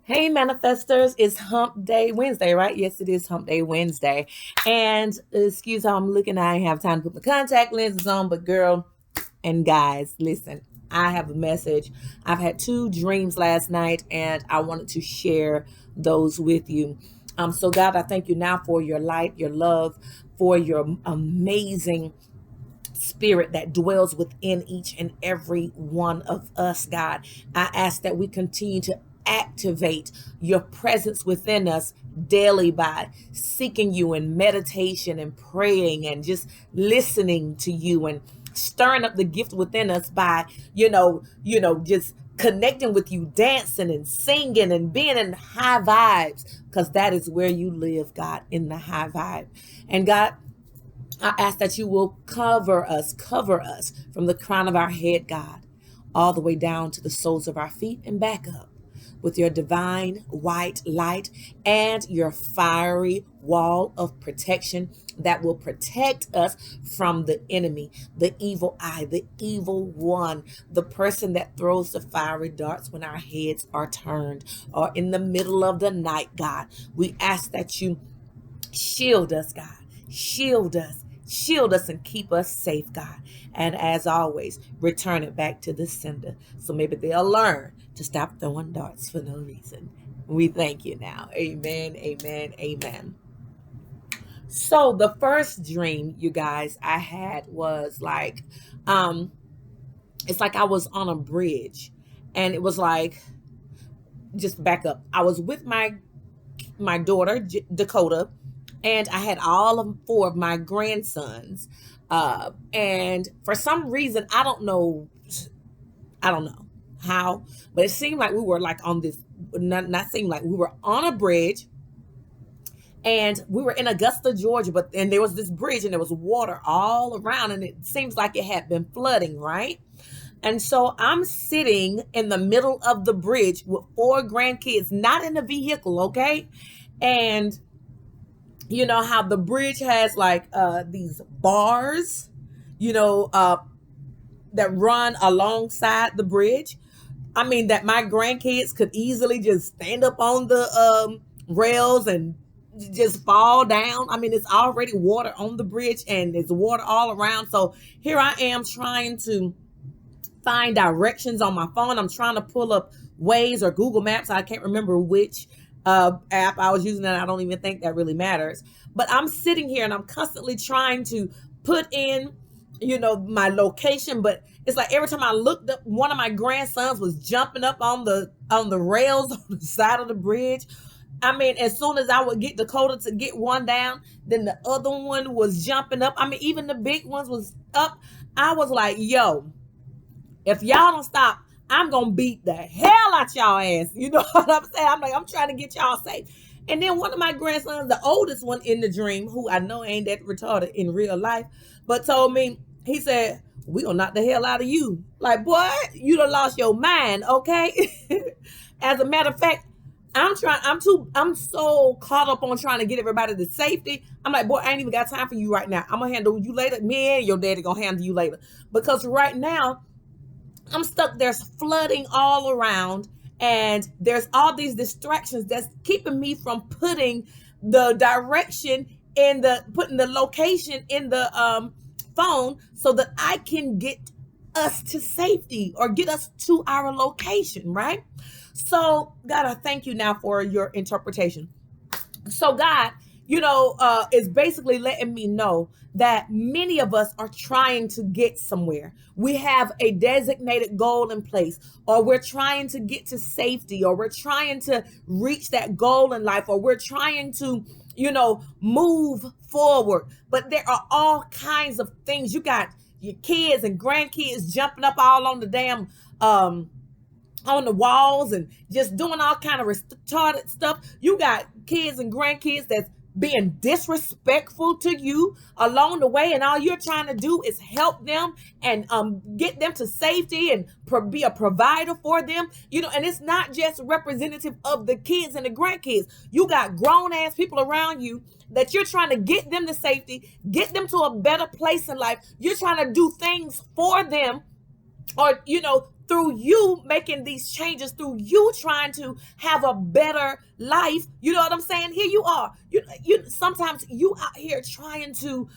Hey, manifestors, it's Hump Day Wednesday, right? Yes, it is Hump Day Wednesday. And excuse how I'm looking, I ain't have time to put my contact lenses on, but girl and guys, listen, I have a message. I've had two dreams last night, and I wanted to share those with you. So, God, I thank you now for your light, your love, for your amazing spirit that dwells within each and every one of us, God. I ask that we continue to activate your presence within us daily by seeking you in meditation and praying and just listening to you and stirring up the gift within us by just connecting with you, dancing and singing and being in high vibes, because that is where you live, God, in the high vibe. And God, I ask that you will cover us from the crown of our head, God, all the way down to the soles of our feet and back up with your divine white light and your fiery wall of protection that will protect us from the enemy, the evil eye, the evil one, the person that throws the fiery darts when our heads are turned or in the middle of the night, God. We ask that you shield us, God. Shield us. Shield us and keep us safe, God. And as always, return it back to the sender. So maybe they'll learn to stop throwing darts for no reason. We thank you now. Amen, amen, amen. So the first dream, you guys, I had was like, um, it's like I was on a bridge, and it was like, just back up. I was with my daughter Dakota, and I had all of four of my grandsons. And for some reason, I don't know how, but it seemed like we were like on this. Not seemed like we were on a bridge, and we were in Augusta, Georgia. But and there was this bridge, and there was water all around, and it seems like it had been flooding, right? And so I'm sitting in the middle of the bridge with four grandkids, not in the vehicle, okay? And you know how the bridge has like these bars, you know, that run alongside the bridge. I mean, that my grandkids could easily just stand up on the rails and just fall down. I mean, it's already water on the bridge and there's water all around. So here I am trying to find directions on my phone. I'm trying to pull up Waze or Google Maps. I can't remember which app I was using, and I don't even think that really matters. But I'm sitting here and I'm constantly trying to put in, my location. But it's like every time I looked up, one of my grandsons was jumping up on the rails on the side of the bridge. I mean, as soon as I would get Dakota to get one down, then the other one was jumping up. I mean, even the big ones was up. I was like, yo, if y'all don't stop, I'm gonna beat the hell out y'all ass. You know what I'm saying? I'm like, I'm trying to get y'all safe. And then one of my grandsons, the oldest one in the dream, who I know ain't that retarded in real life, but told me, he said, we gonna knock the hell out of you. Like, boy, you done lost your mind, okay? As a matter of fact, I'm so caught up on trying to get everybody to safety. I'm like, boy, I ain't even got time for you right now. I'm gonna handle you later. Me and your daddy gonna handle you later. Because right now, I'm stuck. There's flooding all around, and there's all these distractions that's keeping me from putting the direction in the putting the location in the phone so that I can get us to safety or get us to our location, right? So, God, I thank you now for your interpretation. So God, is basically letting me know that many of us are trying to get somewhere. We have a designated goal in place, or we're trying to get to safety, or we're trying to reach that goal in life, or we're trying to, move forward. But there are all kinds of things. You got your kids and grandkids jumping up all on the damn on the walls and just doing all kind of retarded stuff. You got kids and grandkids that's being disrespectful to you along the way, and all you're trying to do is help them and get them to safety and be a provider for them. And it's not just representative of the kids and the grandkids. You got grown ass people around you that you're trying to get them to safety, get them to a better place in life. You're trying to do things for them, or through you making these changes, through you trying to have a better life. You know what I'm saying? Here you are. You sometimes you out here trying to,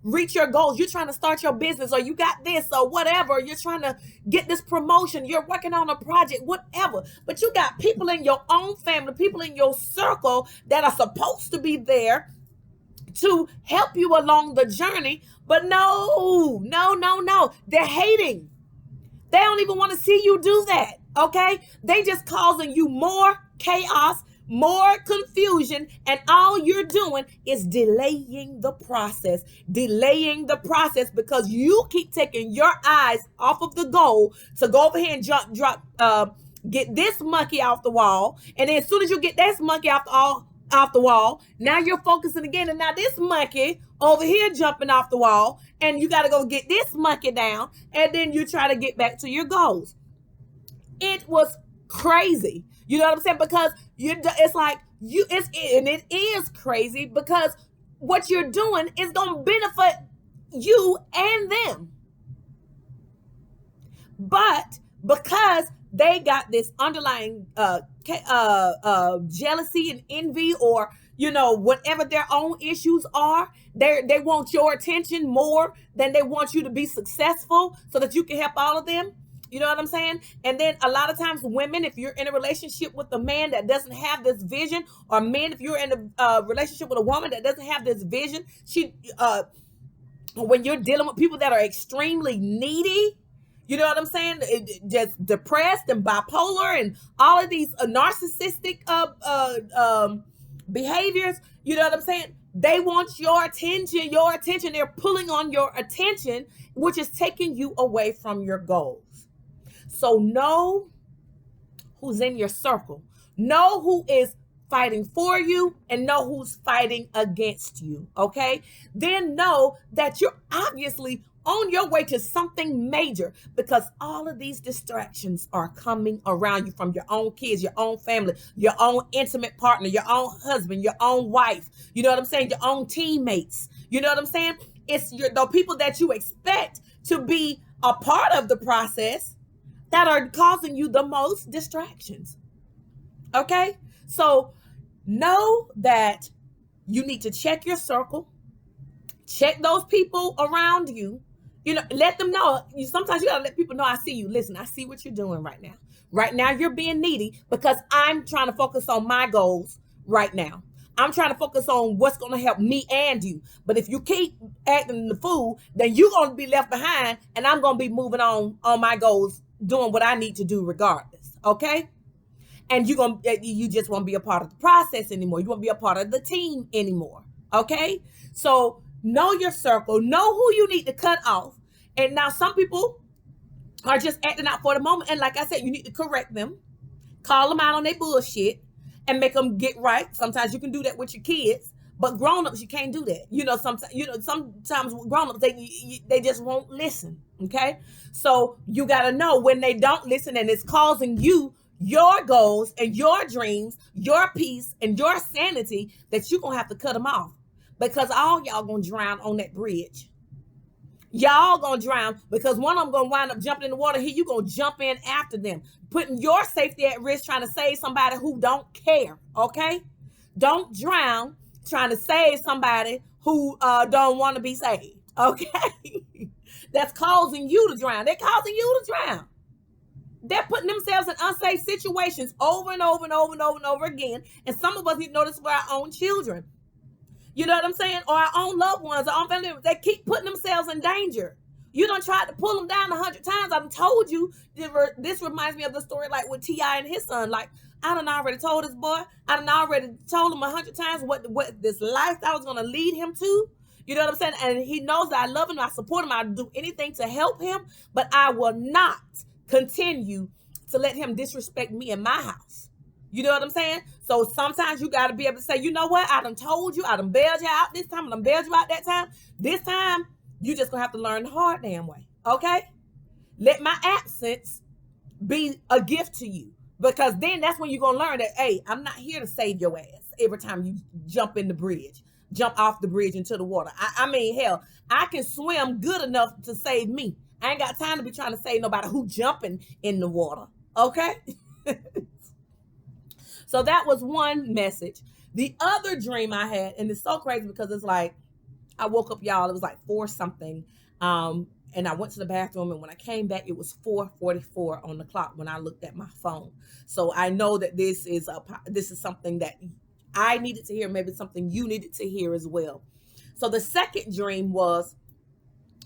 reach your goals. You're trying to start your business, or you got this or whatever. You're trying to get this promotion. You're working on a project, whatever. But you got people in your own family, people in your circle that are supposed to be there to help you along the journey. But no. They're hating. They don't even want to see you do that, okay? They just causing you more chaos, more confusion, and all you're doing is delaying the process because you keep taking your eyes off of the goal to go over here and get this monkey off the wall. And then as soon as you get this monkey off the wall, now you're focusing again, and now this monkey over here jumping off the wall, and you got to go get this monkey down, and then you try to get back to your goals. It was crazy. You know what I'm saying? Because it is crazy because what you're doing is going to benefit you and them. But because they got this underlying jealousy and envy, or whatever their own issues are, they want your attention more than they want you to be successful so that you can help all of them. You know what I'm saying? And then a lot of times women, if you're in a relationship with a man that doesn't have this vision, or men, if you're in a relationship with a woman that doesn't have this vision, when you're dealing with people that are extremely needy, you know what I'm saying? Just depressed and bipolar and all of these narcissistic behaviors. You know what I'm saying? They want your attention. They're pulling on your attention, which is taking you away from your goals. So know who's in your circle. Know who is fighting for you, and know who's fighting against you, okay? Then know that you're obviously on your way to something major, because all of these distractions are coming around you from your own kids, your own family, your own intimate partner, your own husband, your own wife, you know what I'm saying, your own teammates, you know what I'm saying? It's the people that you expect to be a part of the process that are causing you the most distractions, okay? So know that you need to check your circle, check those people around you. Let them know. Sometimes you gotta let people know, I see you. Listen, I see what you're doing right now. Right now, you're being needy because I'm trying to focus on my goals right now. I'm trying to focus on what's going to help me and you. But if you keep acting the fool, then you're going to be left behind, and I'm going to be moving on my goals, doing what I need to do regardless. Okay? And you just won't be a part of the process anymore. You won't be a part of the team anymore. Okay? So know your circle, know who you need to cut off. And now some people are just acting out for the moment. And like I said, you need to correct them, call them out on their bullshit, and make them get right. Sometimes you can do that with your kids, but grown-ups, you can't do that. Sometimes grown-ups, they just won't listen. Okay? So you got to know when they don't listen and it's causing you your goals and your dreams, your peace and your sanity, that you're going to have to cut them off. Because all y'all gonna drown on that bridge. Y'all gonna drown because one of them gonna wind up jumping in the water. Here you gonna jump in after them, putting your safety at risk, trying to save somebody who don't care. Okay? Don't drown trying to save somebody who don't want to be saved. Okay? That's causing you to drown. They're causing you to drown. They're putting themselves in unsafe situations over and over and over and over and over again. And some of us need to know this for our own children. You know what I'm saying? Or our own loved ones, our own family members. They keep putting themselves in danger. You done tried to pull them down 100 times. I done told you. This reminds me of the story like with T.I. and his son. Like, I done already told this boy. I done already told him 100 times what this life I was going to lead him to. You know what I'm saying? And he knows that I love him. I support him. I do anything to help him. But I will not continue to let him disrespect me in my house. You know what I'm saying? So sometimes you got to be able to say, you know what? I done told you. I done bailed you out this time. I done bailed you out that time. This time, you just going to have to learn the hard damn way. Okay? Let my absence be a gift to you. Because then that's when you're going to learn that, hey, I'm not here to save your ass every time you jump off the bridge into the water. I mean, hell, I can swim good enough to save me. I ain't got time to be trying to save nobody who jumping in the water. Okay. So that was one message. The other dream I had, and it's so crazy because it's like, I woke up, y'all, it was like 4 something. And I went to the bathroom, and when I came back, it was 4:44 on the clock when I looked at my phone. So I know that this is something that I needed to hear, maybe something you needed to hear as well. So the second dream was,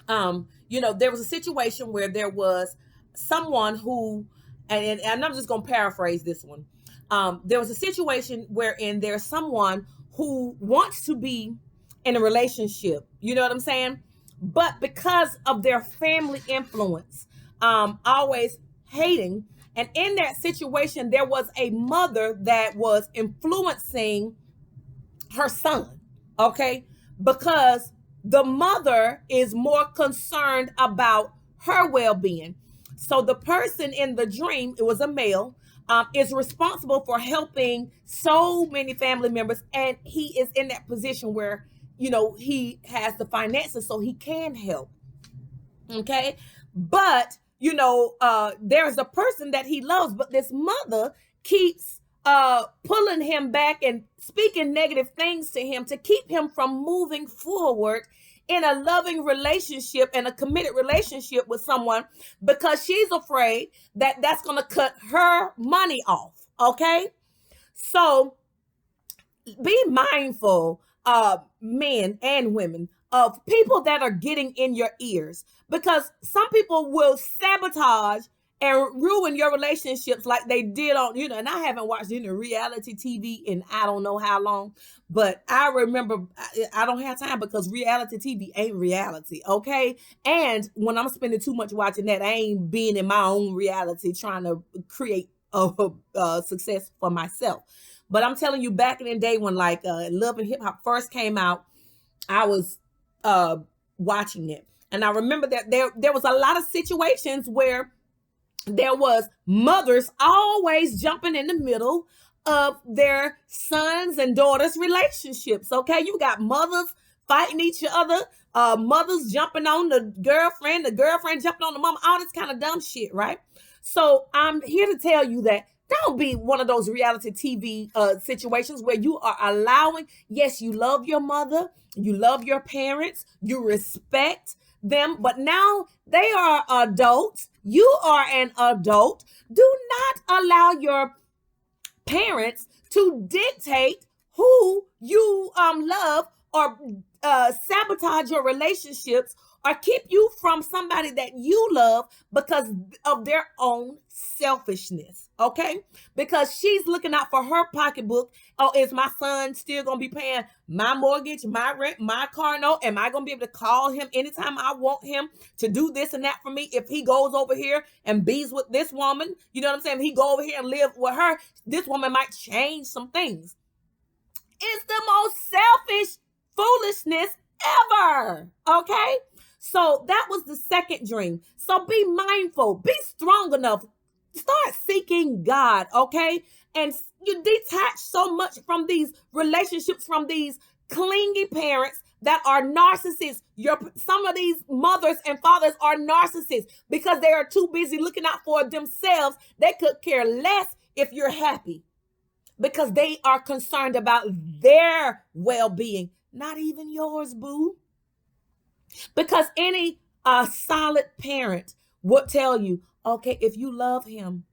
there was a situation where there was someone who, and I'm just going to paraphrase this one. There was a situation wherein there's someone who wants to be in a relationship. You know what I'm saying? But because of their family influence, always hating. And in that situation, there was a mother that was influencing her son. Okay. Because the mother is more concerned about her well-being. So the person in the dream, it was a male, is responsible for helping so many family members. And he is in that position where, he has the finances so he can help. Okay. But, there's a person that he loves, but this mother keeps pulling him back and speaking negative things to him to keep him from moving forward in a loving relationship and a committed relationship with someone, because she's afraid that that's going to cut her money off. Okay. So be mindful, men and women, of people that are getting in your ears, because some people will sabotage and ruin your relationships like they did on, and I haven't watched any reality TV in I don't know how long, but I remember, I don't have time because reality TV ain't reality, okay? And when I'm spending too much watching that, I ain't being in my own reality trying to create a success for myself. But I'm telling you, back in the day when like Love and Hip Hop first came out, I was watching it. And I remember that there was a lot of situations where there was mothers always jumping in the middle of their sons and daughters' relationships. Okay, you got mothers fighting each other, mothers jumping on the girlfriend jumping on the mama, all this kind of dumb shit, right? So I'm here to tell you that don't be one of those reality TV situations where you are allowing, yes, you love your mother, you love your parents, you respect them, but now they are adults. You are an adult. Do not allow your parents to dictate who you love or sabotage your relationships or keep you from somebody that you love because of their own selfishness, okay? Because she's looking out for her pocketbook. Oh, is my son still going to be paying my mortgage, my rent, my car note? Am I going to be able to call him anytime I want him to do this and that for me? If he goes over here and bees with this woman, you know what I'm saying? If he go over here and live with her, this woman might change some things. It's the most selfish foolishness ever, okay? So that was the second dream. So be mindful, be strong enough, start seeking God, okay? And you detach so much from these relationships, from these clingy parents that are narcissists. Some of these mothers and fathers are narcissists because they are too busy looking out for themselves. They could care less if you're happy because they are concerned about their well-being, not even yours, boo. Because any solid parent would tell you, okay, if you love him,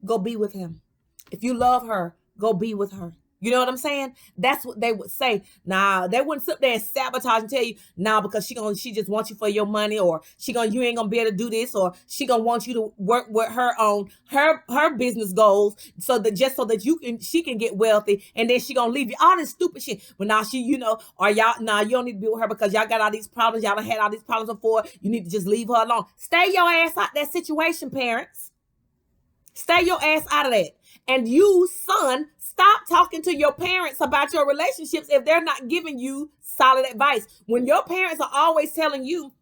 go be with him. If you love her, go be with her. You know what I'm saying? That's what they would say. Nah, they wouldn't sit there and sabotage and tell you, nah, because she just wants you for your money, or you ain't gonna be able to do this, or she gonna want you to work with her on her business goals so that she can get wealthy, and then she gonna leave you. All this stupid shit. But now or y'all, nah, you don't need to be with her because y'all got all these problems. Y'all done had all these problems before. You need to just leave her alone. Stay your ass out that situation, parents. Stay your ass out of that. And you, son, stop talking to your parents about your relationships if they're not giving you solid advice. When your parents are always telling you,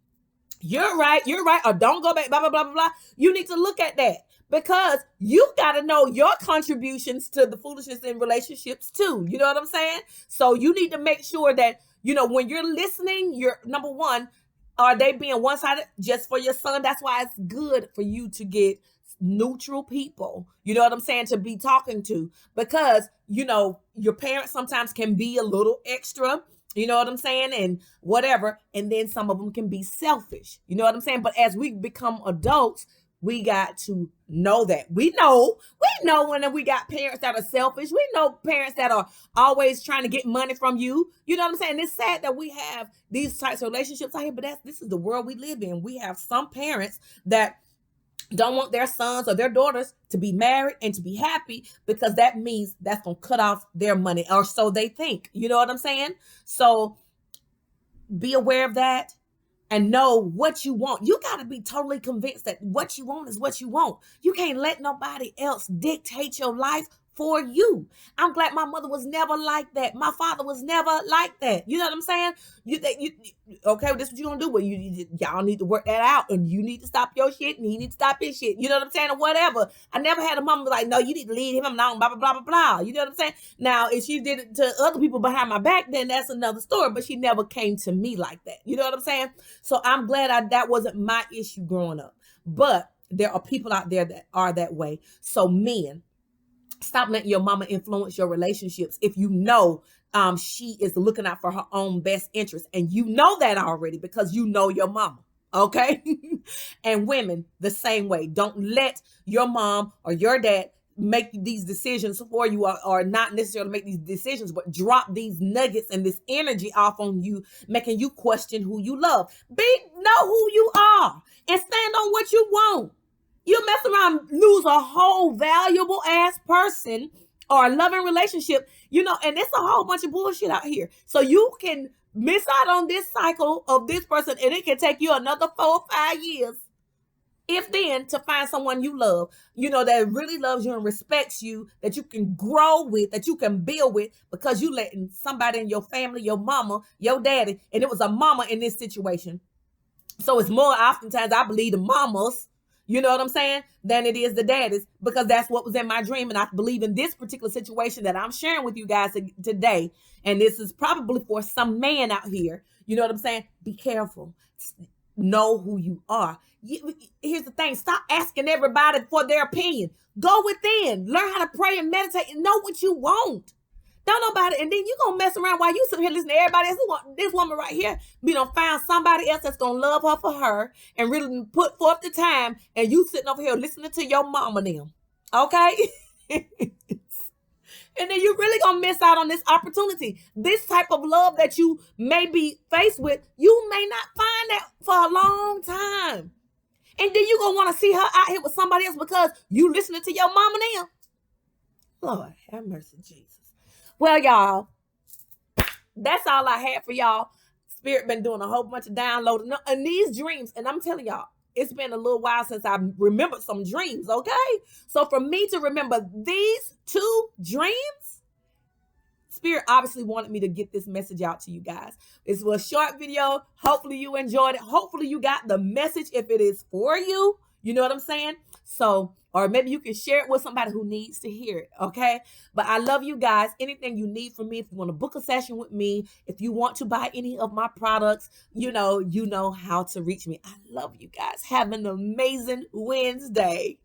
you're right, or don't go back, blah, blah, blah, blah, blah, you need to look at that because you got to know your contributions to the foolishness in relationships too. You know what I'm saying? So you need to make sure that, when you're listening, you're, number one, Are they being one-sided just for your son? That's why it's good for you to get neutral people, you know what I'm saying, to be talking to, because your parents sometimes can be a little extra, you know what I'm saying, and whatever, and then some of them can be selfish, you know what I'm saying. But as we become adults, we got to know that we know when we got parents that are selfish. We know parents that are always trying to get money from you, you know what I'm saying. It's sad that we have these types of relationships out here, but this is the world we live in. We have some parents that don't want their sons or their daughters to be married and to be happy, because that means that's going to cut off their money, or so they think, you know what I'm saying. So be aware of that and know what you want. You got to be totally convinced that what you want is what you want. You can't let nobody else dictate your life for you. I'm glad my mother was never like that. My father was never like that. You know what I'm saying? Okay, this is what you gonna do? Well, y'all need to work that out, and you need to stop your shit, and he need to stop his shit. You know what I'm saying, or whatever. I never had a mama like, no, you need to leave him alone. Blah blah blah blah blah. You know what I'm saying? Now, if she did it to other people behind my back, then that's another story. But she never came to me like that. You know what I'm saying? So I'm glad that wasn't my issue growing up. But there are people out there that are that way. So men, stop letting your mama influence your relationships. If you know she is looking out for her own best interest, and you know that already because you know your mama, okay? And women, the same way. Don't let your mom or your dad make these decisions for you, or not necessarily make these decisions, but drop these nuggets and this energy off on you, making you question who you love. Know who you are and stand on what you want. You mess around, lose a whole valuable ass person or a loving relationship, and it's a whole bunch of bullshit out here. So you can miss out on this cycle of this person, and it can take you another 4 or 5 years, if then, to find someone you love, that really loves you and respects you, that you can grow with, that you can build with, because you letting somebody in your family, your mama, your daddy, and it was a mama in this situation. So it's more oftentimes, I believe, the mamas, you know what I'm saying, than it is the daddies, because that's what was in my dream. And I believe in this particular situation that I'm sharing with you guys today. And this is probably for some man out here. You know what I'm saying? Be careful. Know who you are. Here's the thing. Stop asking everybody for their opinion. Go within. Learn how to pray and meditate and know what you want. Don't nobody, and then you gonna mess around while you sit here listening to everybody else. This woman right here, find somebody else that's gonna love her for her and really put forth the time, and you sitting over here listening to your mama and them, okay? And then you really gonna miss out on this opportunity. This type of love that you may be faced with, you may not find that for a long time. And then you gonna want to see her out here with somebody else because you listening to your mama and them. Lord have mercy, Jesus. Well, y'all, that's all I had for y'all. Spirit been doing a whole bunch of downloading and these dreams. And I'm telling y'all, it's been a little while since I remembered some dreams, okay? So for me to remember these 2 dreams, Spirit obviously wanted me to get this message out to you guys. This was a short video. Hopefully you enjoyed it. Hopefully you got the message if it is for you. You know what I'm saying? So, or maybe you can share it with somebody who needs to hear it, okay? But I love you guys. Anything you need from me, if you want to book a session with me, if you want to buy any of my products, you know how to reach me. I love you guys. Have an amazing Wednesday.